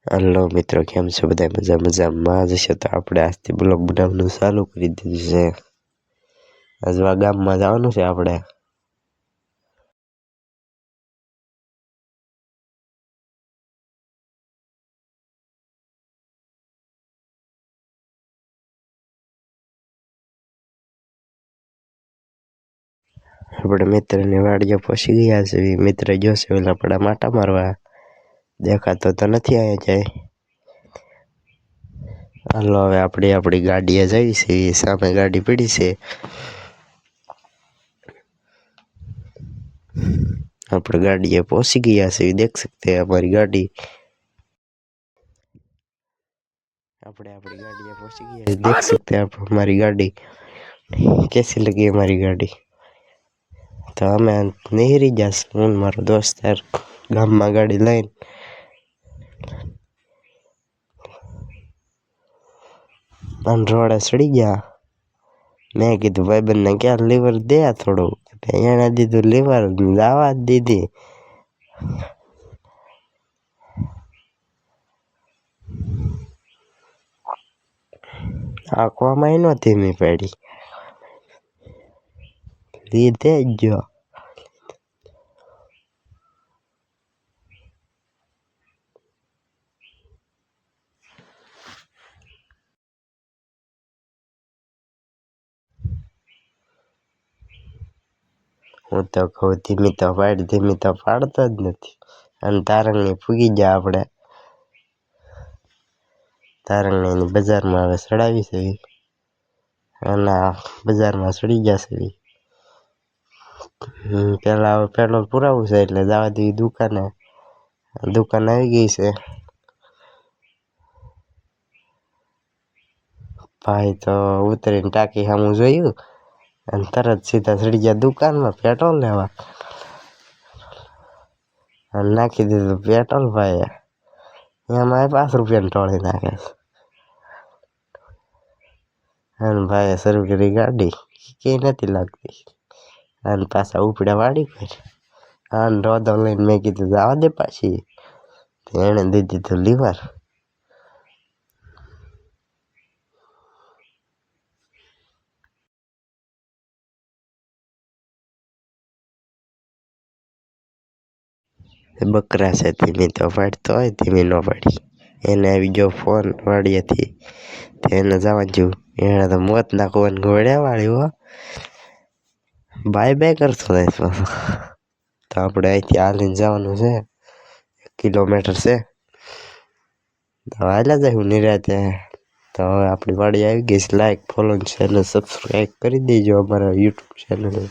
Hello મિત્રો, કેમ છો બધા? મજામાં જશે તો આપણે આજથી બ્લોગ બનાવવાનું ચાલુ કરી દીધું છે. આજવા ગામમાં જવાનું છે આપણે મિત્રની વાડીએ પહોંચી ગયા છે. મિત્ર જોશે પેલા આપણા માટા મારવા દેખાતો તો નથી અહીંયા જાય. હાલો હવે આપણી ગાડીએ જઈ છે. સામે ગાડી પડી છે. આપણે ગાડીએ પહોંચી ગયા છે. દેખ सकते हैं हमारी गाड़ी. આપણે આપણી ગાડીએ પહોંચી ગયા. देख सकते हैं आप हमारी गाड़ी. कैसी लगी हमारी गाड़ी? તો અમે નીકળી જશે. હું મારો દોસ્ત યાર ગામમાં ગાડી લઈને રોડે ચડી ગયા. મેં કીધું ભાઈબંધને ક્યાં લીવર દે થોડું. એણે દીધું લીવર, દાવા જ દીધી. આંખવામાં નો ધીમી પડી, લીધે જ ગયો. હું તો કહું ધીમી તો પાડતો જ નથી. અને તારંગની ફૂગી ગયા આપણે. તારંગની બજારમાં હવે ચડાવી છે. અને બજારમાં ચડી ગયા છે. પેલા હવે પેટ્રોલ પુરાવું છે એટલે જવા દેવી દુકાને. દુકાન આવી ગઈ છે. ભાઈ તો ઉતરીને ટાંકી સામું જોયું અને તરત સીધા ચડી ગયા દુકાનમાં પેટ્રોલ લેવા. અને નાખી દીધું પેટ્રોલ. ભાઈ એમાં 5 રૂપિયાની ટોળી નાખે છે. અને ભાઈએ શરૂ કરી ગાડી, કઈ નથી લાગતી. અને પાછા ઉપડ્યા વાડી પર. અને રોદો લઈને મેં કીધું જવા દે પાછી. એણે દીધી તો લીવર. બકરા છે ધીમી તો પાડતો હોય, ધીમી ન પાડી. એને આવી ગયો ફોન વાડીએથી. એને જવા જેવું. એણે તો મોત નાખવાની ઘોડ્યા વાળી હો. બાય કરતો જાય. તો આપણે અહીંથી હાલીને જવાનું છે. 1 કિલોમીટર છે. તો હાલ્યા જાય હું નિરાતે. તો હવે આપણી વાડી આવી ગઈ છે. લાઈક, ફોલો, ચેનલ સબસ્ક્રાઈબ કરી દેજો અમારા યુટ્યુબ ચેનલ.